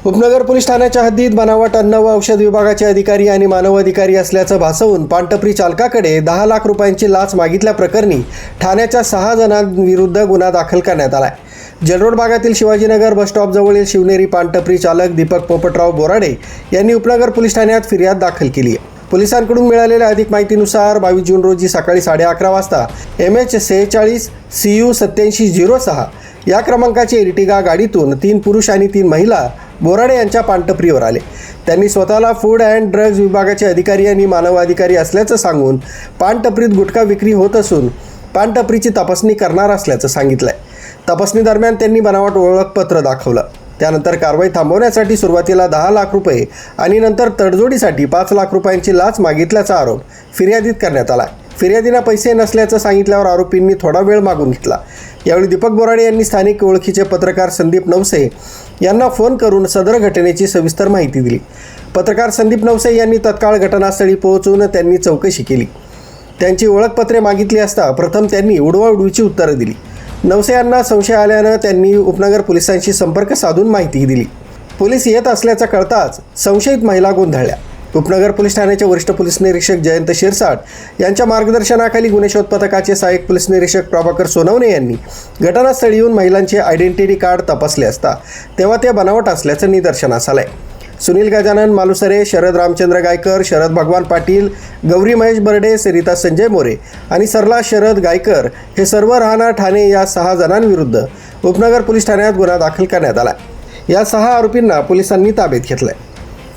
उपनगर पोलीस ठाण्याच्या हद्दीत बनावट अन्न व औषध विभागाचे अधिकारी आणि मानव अधिकारी असल्याचं भासवून पानटपरी चालकाकडे 10 लाख रुपयांची लाच मागितल्याप्रकरणी ठाण्याच्या 6 जणांविरुद्ध गुन्हा दाखल करण्यात आला आहे। जलरोड भागातील शिवाजीनगर बसस्टॉपजवळील शिवनेरी पानटपरी चालक दीपक पोपटराव बोराडे यांनी उपनगर पोलीस ठाण्यात फिर्याद दाखल केली आहे। पोलिसांकडून मिळालेल्या अधिक माहितीनुसार 22 जून रोजी सकाळी 11:30 वाजता MH 46 CU 8706 या क्रमांकाची एर्टिगा गाडीतून 3 पुरुष आणि 3 महिला बोराडे यांच्या पानटपरीवर आले। त्यांनी स्वतःला फूड अँड ड्रग्ज विभागाचे अधिकारी आणि मानव अधिकारी असल्याचं सांगून पानटपरीत गुटखा विक्री होत असून पानटपरीची तपासणी करणार असल्याचं सांगितलंय। तपासणी दरम्यान त्यांनी बनावट ओळखपत्र दाखवलं। त्यानंतर कारवाई थांबवण्यासाठी सुरुवातीला 10 लाख रुपये आणि नंतर तडजोडीसाठी 5 लाख रुपयांची लाच मागितल्याचा आरोप फिर्यादीत करण्यात आला। फिर्यादींना पैसे नसल्याचं सांगितल्यावर आरोपींनी थोडा वेळ मागून घेतला। यावेळी दीपक बोराडे यांनी स्थानिक ओळखीचे पत्रकार संदीप नवसे यांना फोन करून सदर घटनेची सविस्तर माहिती दिली। पत्रकार संदीप नवसे यांनी तत्काळ घटनास्थळी पोहोचून त्यांनी चौकशी केली। त्यांची ओळखपत्रे मागितली असता प्रथम त्यांनी उडवाउडवीची उत्तरं दिली। नवसे यांना संशय आल्यानं त्यांनी उपनगर पोलिसांशी संपर्क साधून माहिती दिली। पोलीस येत असल्याचं कळताच संशयित महिला गोंधळल्या। उपनगर पोलीस ठाण्याचे वरिष्ठ पोलीस निरीक्षक जयंत शिरसाट यांच्या मार्गदर्शनाखाली गुन्हे शोध पथकाचे सहाय्यक पोलीस निरीक्षक प्रभाकर सोनवणे यांनी घटनास्थळी येऊन महिलांचे आयडेंटिटी कार्ड तपासले असता तेव्हा ते बनावट असल्याचं निदर्शनास आलंय। सुनील गजानन मालुसरे, शरद रामचंद्र गायकर, शरद भगवान पाटील, गौरी महेश बर्डे, सरिता संजय मोरे आणि सरला शरद गायकर हे सर्व राहणार ठाणे या 6 जणांविरुद्ध उपनगर पोलीस ठाण्यात गुन्हा दाखल करण्यात आला। या 6 आरोपींना पोलिसांनी ताब्यात घेतलंय।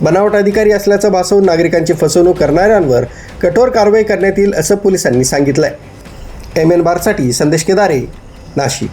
बनावट अधिकारी असल्याचं भासवून नागरिकांची फसवणूक करणाऱ्यांवर कठोर कारवाई करण्यात येईल असं पोलिसांनी सांगितलंय। MN बारसाठी संदेश केदारे, नाशिक।